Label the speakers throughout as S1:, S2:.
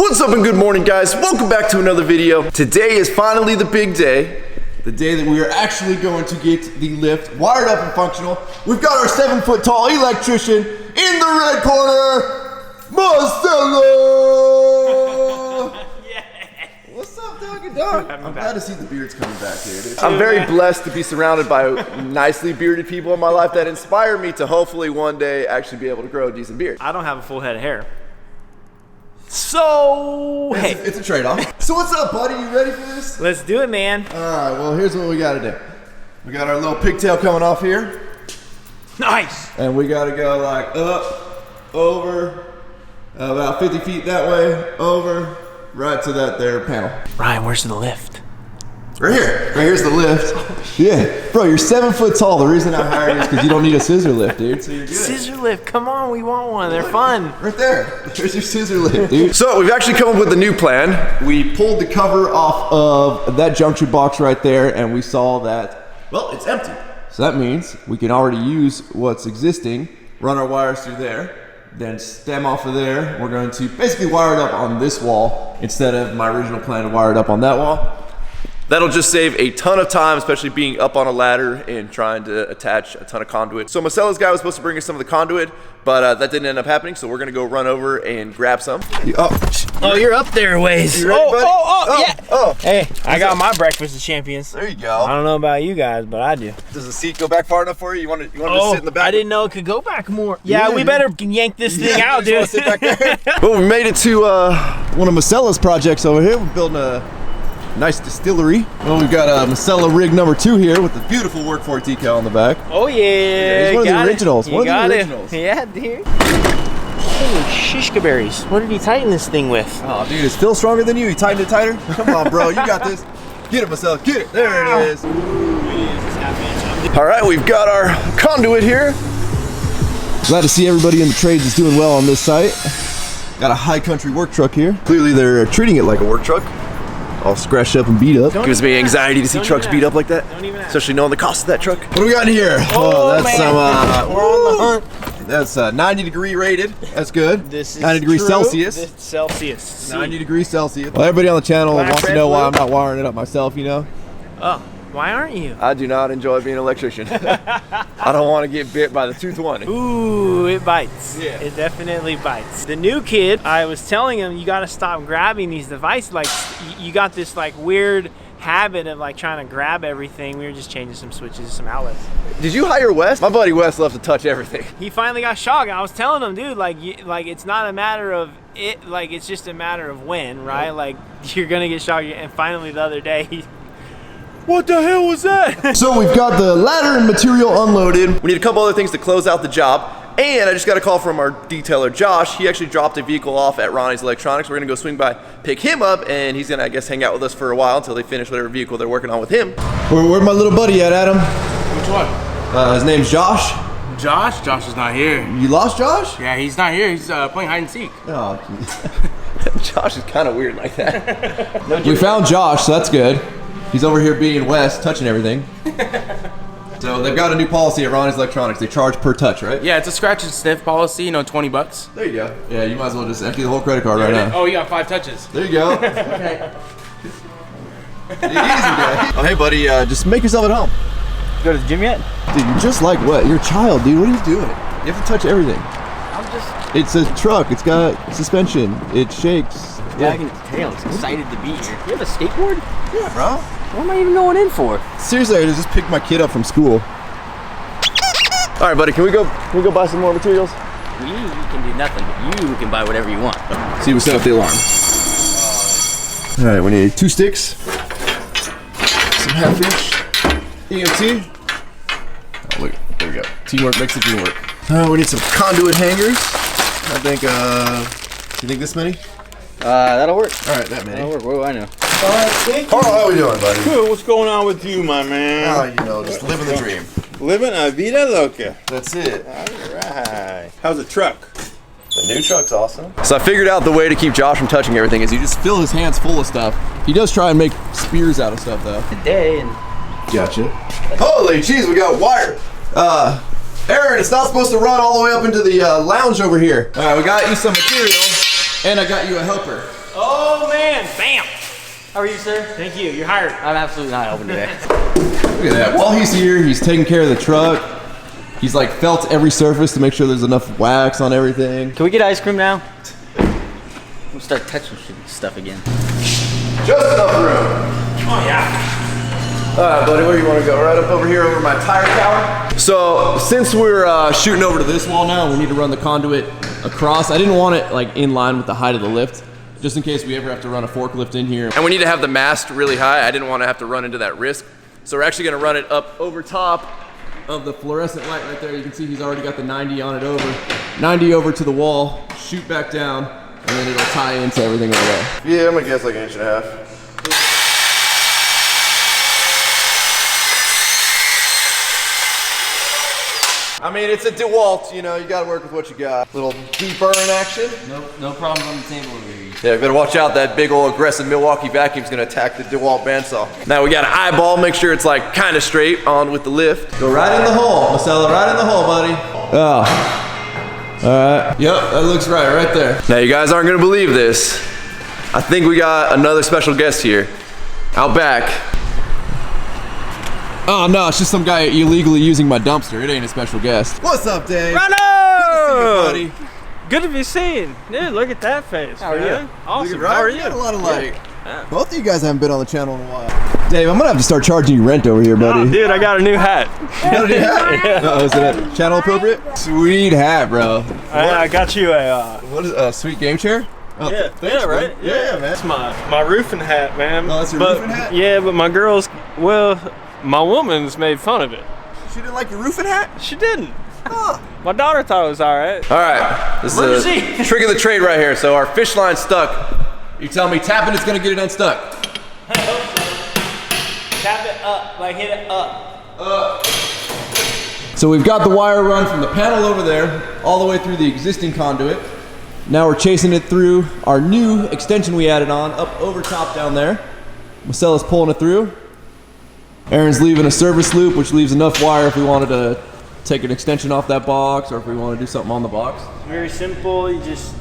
S1: What's up and good morning, guys? Welcome back to another video. Today is finally the big day. The day that we are actually going to get the lift wired up and functional. We've got our 7-foot tall electrician in the red corner, Marcelo!
S2: Yeah.
S1: What's up, dog? I'm glad to see the beards coming back here, dude. I'm very blessed to be surrounded by nicely bearded people in my life that inspire me to hopefully one day actually be able to grow a decent beard.
S2: I don't have a full head of hair. So, hey.
S1: It's a trade-off. So what's up, buddy? You ready for this?
S2: Let's do it, man.
S1: All right, well, here's what we got to do. We got our little pigtail coming off here.
S2: Nice.
S1: And we got to go like up, over, about 50 feet that way, over, right to that there panel.
S2: Ryan, where's the lift?
S1: Right here. Right here's the lift. Yeah. Bro, you're 7 foot tall. The reason I hired you is because you don't need a scissor lift, dude. So you're good.
S2: Scissor lift. Come on, we want one. They're fun.
S1: Right there. There's your scissor lift, dude. So we've actually come up with a new plan. We pulled the cover off of that junction box right there, and we saw that, well, it's empty. So that means we can already use what's existing, run our wires through there, then stem off of there. We're going to basically wire it up on this wall instead of my original plan to wire it up on that wall. That'll just save a ton of time, especially being up on a ladder and trying to attach a ton of conduit. So Marcelo's guy was supposed to bring us some of the conduit, but that didn't end up happening, so we're gonna go run over and grab some.
S2: Oh, you're up there a ways.
S1: You ready, buddy?
S2: Yeah.
S1: Oh.
S2: Hey, I got my breakfast of champions.
S1: There you go.
S2: I don't know about you guys, but I do.
S1: Does the seat go back far enough for you? You want to sit in the back?
S2: I didn't know it could go back more. Yeah, we better yank this thing out, dude.
S1: Sit back there. Well, we made it to one of Marcelo's projects over here. We're building a nice distillery. Well, we've got Marcelo rig number 2 here with the beautiful work for decal on the back.
S2: Oh yeah,
S1: he's one of the originals.
S2: One of the originals. Yeah, dude. Holy shishka berries. What did he tighten this thing with?
S1: Oh, dude, is Phil stronger than you? He tightened it tighter? Come on, bro, you got this. Get it, Marcelo, get it. There it is. All right, we've got our conduit here. Glad to see everybody in the trades is doing well on this site. Got a high country work truck here. Clearly they're treating it like a work truck. All scratched up and beat up. Gives me anxiety to see trucks beat up like that. Especially knowing the cost of that truck. What do we got in here?
S2: Oh,
S1: that's
S2: man.
S1: We're on the hunt. That's 90 degree rated. That's good.
S2: This is
S1: 90 degrees
S2: true.
S1: Celsius.
S2: This is Celsius.
S1: 90 degrees Celsius. Well, everybody on the channel wants to know why I'm not wiring it up myself, you know?
S2: Oh, why aren't you?
S1: I do not enjoy being an electrician. I don't want to get bit by the tooth one.
S2: Ooh, it bites.
S1: Yeah.
S2: It definitely bites. The new kid, I was telling him, you got to stop grabbing these devices. Like, you got this like weird habit of like trying to grab everything. We were just changing some switches, some outlets.
S1: Did you hire Wes? My buddy Wes loves to touch everything.
S2: He finally got shocked. I was telling him, dude, like it's not a matter of it, like it's just a matter of when, right? Like you're gonna get shocked. And finally the other day, what the hell was that?
S1: So we've got the ladder and material unloaded. We need a couple other things to close out the job. And I just got a call from our detailer, Josh. He actually dropped a vehicle off at Ronnie's Electronics. We're gonna go swing by, pick him up, and he's gonna, I guess, hang out with us for a while until they finish whatever vehicle they're working on with him. Where's my little buddy at, Adam?
S3: Which one?
S1: His name's Josh.
S3: Josh? Josh is not here.
S1: You lost Josh?
S3: Yeah, he's not here. He's playing hide and seek.
S1: Oh, Josh is kind of weird like that. We found Josh, so that's good. He's over here being Wes, touching everything. So they've got a new policy at Ronnie's Electronics. They charge per touch, right?
S3: Yeah, it's a scratch and sniff policy, you know, 20 bucks.
S1: There you go. Yeah, you might as well just empty the whole credit card right now.
S3: Oh, you got 5 touches.
S1: There you go. Okay. Easy, guy. Oh, hey, buddy, just make yourself at home.
S2: Go to the gym yet?
S1: Dude, you're just like what? You're a child, dude. What are you doing? You have to touch everything.
S2: I'm just
S1: It's a truck. It's got suspension. It shakes.
S2: wagging its tail. It's excited to be here. You have a skateboard?
S1: Yeah, bro.
S2: What am I even going in for?
S1: Seriously, I just picked my kid up from school. All right, buddy, can we go buy some more materials?
S4: We can do nothing, but you can buy whatever you want.
S1: See, we set up the alarm. All right, we need 2 sticks, some half-inch EMT. Oh, look, there we go. Teamwork makes the dream work. We need some conduit hangers. I think, you think this many?
S4: That'll work.
S1: All right, that many.
S4: That'll work. What do I know?
S1: Carl, how we doing, buddy?
S5: Good, what's going on with you, my man?
S1: Oh, you know, just living the dream.
S5: Living a vida loca.
S1: That's it.
S5: Alright. How's the truck?
S1: The new truck's awesome. So I figured out the way to keep Josh from touching everything is you just fill his hands full of stuff. He does try and make spears out of stuff, though.
S4: Today and
S1: Gotcha. Holy jeez, we got wire. Aaron, it's not supposed to run all the way up into the lounge over here. All right, we got you some material, and I got you a helper.
S2: Oh man, bam!
S4: How are you, sir?
S2: Thank you, you're hired.
S4: I'm absolutely not helping today.
S1: Look at that. While he's here, he's taking care of the truck. He's like felt every surface to make sure there's enough wax on everything.
S4: Can we get ice cream now? We'll start touching stuff again.
S1: Just enough room.
S2: Oh yeah.
S1: Alright, buddy, where do you want to go? Right up over here over my tire tower? So, since we're shooting over to this wall now, we need to run the conduit across. I didn't want it like in line with the height of the lift, just in case we ever have to run a forklift in here. And we need to have the mast really high. I didn't want to have to run into that risk. So we're actually going to run it up over top of the fluorescent light right there. You can see he's already got the 90 on it over. 90 over to the wall, shoot back down, and then it'll tie into everything over there. Yeah, I'm going to guess like an inch and a half. I mean, it's a DeWalt, you know, you gotta work with what you got. Little deburr in action.
S4: No problems on the table over here.
S1: Yeah, you better watch out, that big old aggressive Milwaukee vacuum's gonna attack the DeWalt bandsaw. Now we got an eyeball, make sure it's like kinda straight on with the lift. Go right in the hole, Marcella, right in the hole, buddy. Oh. Alright, yep, that looks right there. Now you guys aren't gonna believe this. I think we got another special guest here. Out back. Oh no, it's just some guy illegally using my dumpster. It ain't a special guest. What's up, Dave?
S2: Ronnie!
S1: Buddy.
S2: Good to be seen. Dude, look at that face.
S4: How are
S2: man.
S4: you?
S2: Awesome.
S1: Right?
S2: How are
S1: We
S2: you?
S1: got a lot of like. Both of you guys haven't been on the channel in a while. Dave, I'm gonna have to start charging you rent over here, buddy.
S2: Oh, dude, I got a new hat.
S1: You got a new hat? Uh-oh, is it channel appropriate? Sweet hat, bro.
S2: I got you a
S1: What is a sweet game chair? Oh,
S2: yeah,
S1: thanks,
S2: right?
S1: man. Yeah, man.
S2: That's my roofing hat, man.
S1: Oh, that's your
S2: But-
S1: roofing hat?
S2: Yeah, but my girls, well, my woman's made fun of it.
S1: She didn't like your roofing hat?
S2: She didn't.
S1: Huh.
S2: My daughter thought it was all right.
S1: All right, this is
S2: Emergency.
S1: a trick of the trade right here. So our fish line's stuck. You tell me tapping it's gonna get it unstuck.
S2: Tap it up, like hit it up.
S1: So we've got the wire run from the panel over there all the way through the existing conduit. Now we're chasing it through our new extension we added on up over top down there. Marcella's pulling it through. Aaron's leaving a service loop, which leaves enough wire if we wanted to take an extension off that box or if we want to do something on the box.
S2: Very simple. You just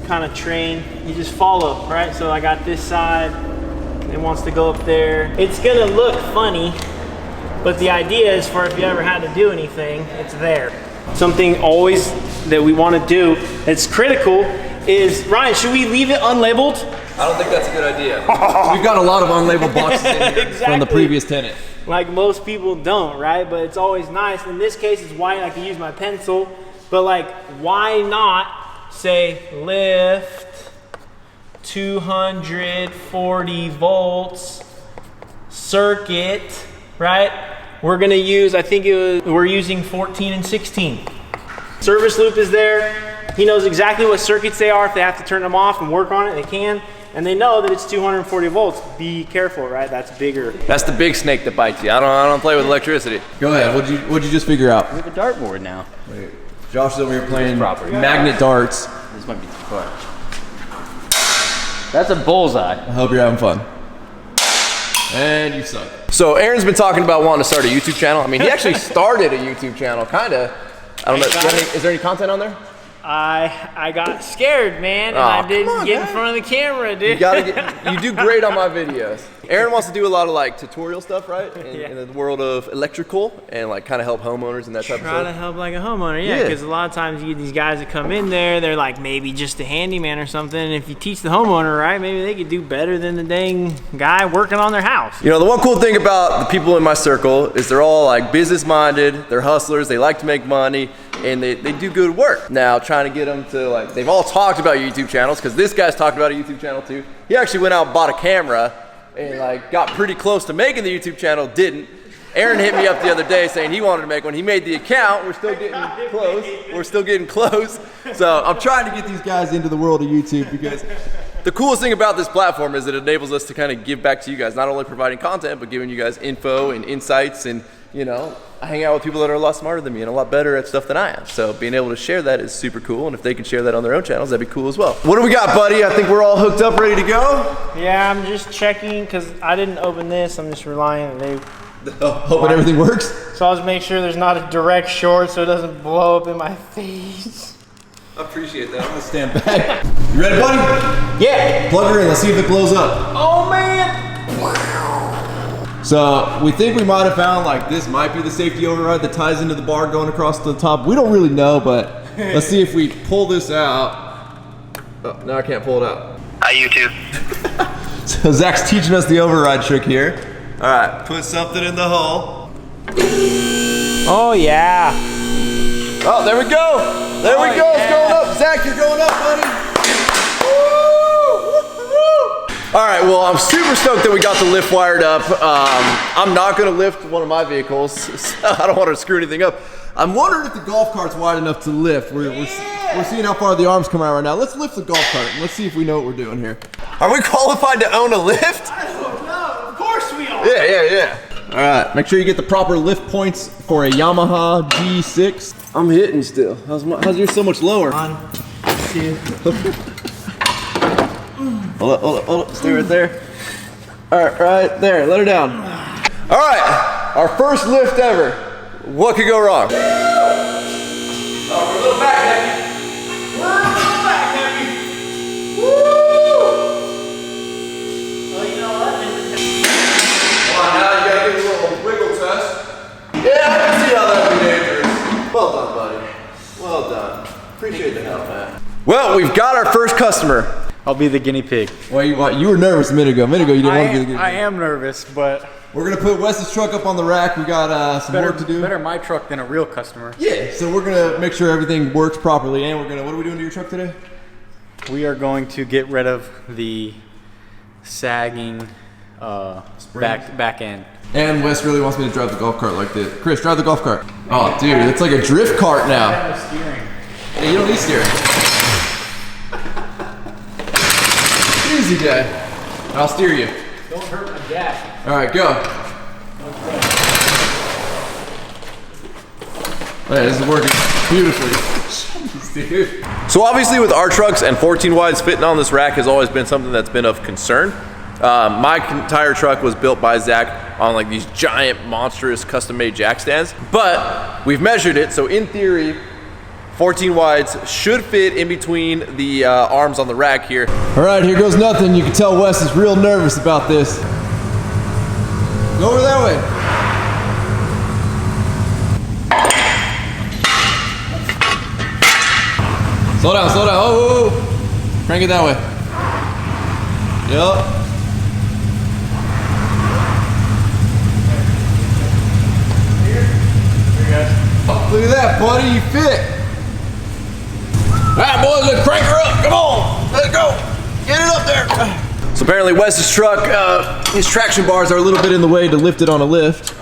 S2: kind of train. You just follow, right? So I got this side. It wants to go up there. It's gonna look funny, but the idea is for if you ever had to do anything, it's there. Something always that we want to do that's critical is, Ryan, should we leave it unlabeled?
S1: I don't think that's a good idea. We've got a lot of unlabeled boxes in here from the
S2: Exactly.
S1: previous tenant.
S2: Like most people don't, right? But it's always nice. In this case, it's white. I can use my pencil. But like, why not say lift 240 volts circuit, right? We're gonna use, I think we're using 14 and 16. Service loop is there. He knows exactly what circuits they are. If they have to turn them off and work on it, they can. And they know that it's 240 volts. Be careful, right? That's bigger.
S1: That's the big snake that bites you. I don't play with electricity. Go ahead. What'd you just figure out?
S4: We have a dartboard now.
S1: Wait. Josh is over here playing
S4: proper.
S1: magnet darts.
S4: This might be too far. That's a bullseye.
S1: I hope you're having fun. And you suck. So Aaron's been talking about wanting to start a YouTube channel. I mean, he actually started a YouTube channel, kinda. I don't know. Is there any content on there?
S2: I got scared, man, and
S1: Aw,
S2: I didn't
S1: come on,
S2: get in
S1: man.
S2: front of the camera, dude.
S1: You do great on my videos. Aaron wants to do a lot of like tutorial stuff, right?
S2: Yeah.
S1: In the world of electrical and like kind of help homeowners and that type of
S2: Try to
S1: stuff.
S2: help like a homeowner, yeah,
S1: Yeah.
S2: because a lot of times you get these guys that come in there, they're like maybe just a handyman or something, and if you teach the homeowner right, maybe they could do better than the dang guy working on their house.
S1: You know, the one cool thing about the people in my circle is they're all like business minded, they're hustlers, they like to make money, and they do good work. Now, trying to get them to like, they've all talked about YouTube channels, because this guy's talked about a YouTube channel too. He actually went out and bought a camera and like got pretty close to making the YouTube channel, didn't. Aaron hit me up the other day saying he wanted to make one. He made the account. We're still getting close. We're still getting close. So I'm trying to get these guys into the world of YouTube, because the coolest thing about this platform is it enables us to kind of give back to you guys, not only providing content, but giving you guys info and insights. And, you know, I hang out with people that are a lot smarter than me and a lot better at stuff than I am. So being able to share that is super cool. And if they can share that on their own channels, that'd be cool as well. What do we got, buddy? I think we're all hooked up, ready to go.
S2: Yeah, I'm just checking because I didn't open this. I'm just relying on they.
S1: Hoping everything works.
S2: So I'll just make sure there's not a direct short so it doesn't blow up in my face.
S1: I appreciate that. I'm gonna stand back. You ready, buddy?
S2: Yeah.
S1: Plug her in. Let's see if it blows up.
S2: Oh man.
S1: So we think we might have found like this might be the safety override that ties into the bar going across the top. We don't really know, but let's see if we pull this out. Oh, now I can't pull it out.
S6: Hi, YouTube.
S1: So Zach's teaching us the override trick here. All right, put something in the hole.
S2: Oh yeah.
S1: Oh, there we go. There we go. It's going up. Zach, you're going up, buddy. All right, well, I'm super stoked that we got the lift wired up. I'm not gonna lift one of my vehicles. So I don't want to screw anything up. I'm wondering if the golf cart's wide enough to lift. We're seeing how far the arms come out right now. Let's lift the golf cart and let's see if we know what we're doing here. Are we qualified to own a lift?
S2: I don't know. Of course we are.
S1: Yeah. All right, make sure you get the proper lift points for a Yamaha G6. I'm hitting still. How's yours so much lower?
S2: 1, 2.
S1: Hold up. Stay right there. All right there. Let her down. All right, our first lift ever. What could go wrong? Oh, we're a little back heavy. Woo!
S2: Well, you know what?
S1: Come on, now you gotta give it a little wiggle test. Yeah, I can see how that would be dangerous. Well done, buddy. Well done. Appreciate the help, man. Well, we've got our first customer.
S7: I'll be the guinea pig.
S1: Well, you were nervous a minute ago. A minute ago, you didn't want to be the guinea pig.
S7: I am nervous, but
S1: We're gonna put Wes's truck up on the rack. We got some work to do.
S7: better my truck than a real customer.
S1: Yeah, so we're gonna make sure everything works properly, and what are we doing to your truck today?
S7: We are going to get rid of the sagging back end.
S1: And Wes really wants me to drive the golf cart like this. Chris, drive the golf cart. Oh, dude, it's like a drift cart now.
S7: No steering.
S1: Hey, you don't need steering. Easy, Dad. I'll steer you.
S7: Don't hurt my jack.
S1: All right, go. Yeah, this is working beautifully. Jeez, dude. So obviously with our trucks and 14 wides fitting on this rack has always been something that's been of concern. My entire truck was built by Zach on like these giant monstrous custom made jack stands, but we've measured it. So in theory, 14 wides should fit in between the arms on the rack here. All right, here goes nothing. You can tell Wes is real nervous about this. Go over that way. Slow down. Oh. Crank it that way. Yup. Oh, look at that, buddy. You fit. All right, boys, let's crank her up. Come on. Let's go. Get it up there. So apparently Wes's truck, his traction bars are a little bit in the way to lift it on a lift.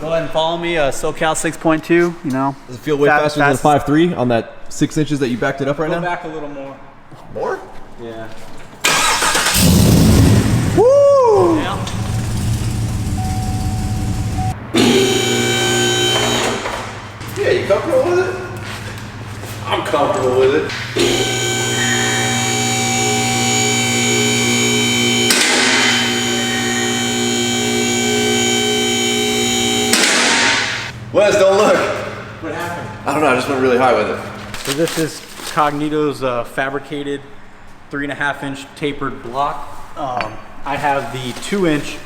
S7: Go ahead and follow me, SoCal 6.2, you know.
S1: Does it feel way faster than the 5.3 on that 6 inches that you backed it up right
S7: Go
S1: now?
S7: back a little more.
S1: More?
S7: Yeah.
S1: Woo!
S7: Yeah.
S1: Yeah, you comfortable with it? I'm comfortable with it. Wes, don't look.
S7: What happened?
S1: I don't know, I just went really high with it.
S7: So this is Cognito's fabricated 3.5-inch tapered block. I have the 2-inch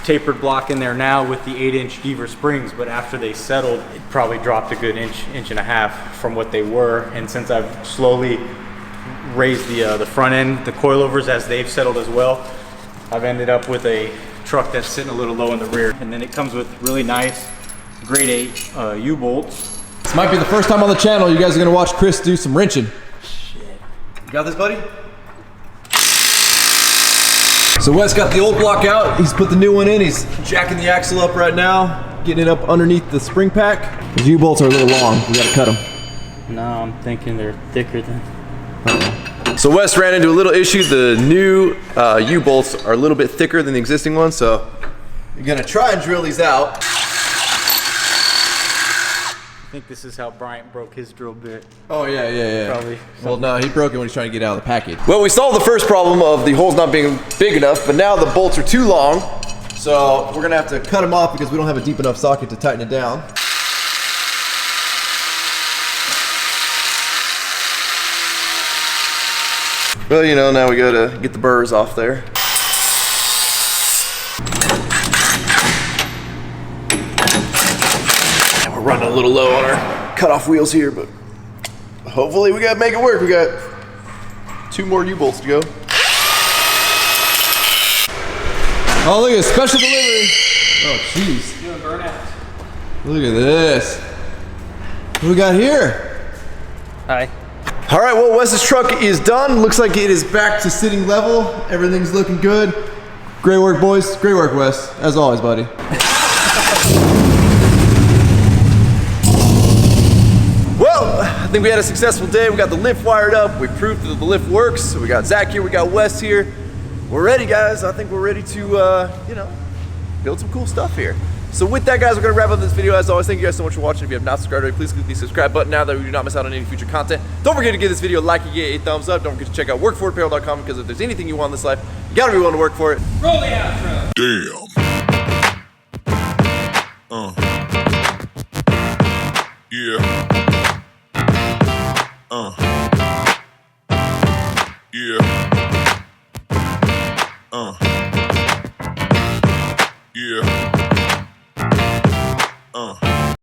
S7: tapered block in there now with the 8-inch Deaver springs, but after they settled, it probably dropped a good inch and a half from what they were. And since I've slowly raised the front end, the coilovers as they've settled as well, I've ended up with a truck that's sitting a little low in the rear. And then it comes with really nice grade 8 U-bolts.
S1: This might be the first time on the channel you guys are gonna watch Chris do some wrenching. Shit. You got this, buddy? So Wes got the old block out, he's put the new one in, he's jacking the axle up right now, getting it up underneath the spring pack. These U-bolts are a little long, we gotta cut them.
S7: No, I'm thinking they're thicker than...
S1: So Wes ran into a little issue. The new U-bolts are a little bit thicker than the existing ones, so you're gonna try and drill these out.
S7: I think this is how Bryant broke his drill bit.
S1: Oh yeah.
S7: Probably.
S1: Well, no, he broke it when he's trying to get out of the package. Well, we solved the first problem of the holes not being big enough, but now the bolts are too long, so we're gonna have to cut them off because we don't have a deep enough socket to tighten it down. Well, you know, now we gotta get the burrs off there. And we're running a little low on our cutoff wheels here, but hopefully we gotta make it work. We got 2 more U-bolts to go. Oh, look at this, special delivery. Oh, jeez.
S2: Doing burnouts.
S1: Look at this. What do we got here?
S2: Hi.
S1: All right, well, Wes's truck is done. Looks like it is back to sitting level. Everything's looking good. Great work, boys. Great work, Wes. As always, buddy. Well, I think we had a successful day. We got the lift wired up. We proved that the lift works. We got Zach here. We got Wes here. We're ready, guys. I think we're ready to, you know, build some cool stuff here. So with that, guys, we're gonna wrap up this video. As always, thank you guys so much for watching. If you have not subscribed already, please click the subscribe button now that we do not miss out on any future content. Don't forget to give this video a like and get a thumbs up. Don't forget to check out workforapparel.com, because if there's anything you want in this life, you gotta be willing to work for it.
S2: Roll the outro.
S5: Damn.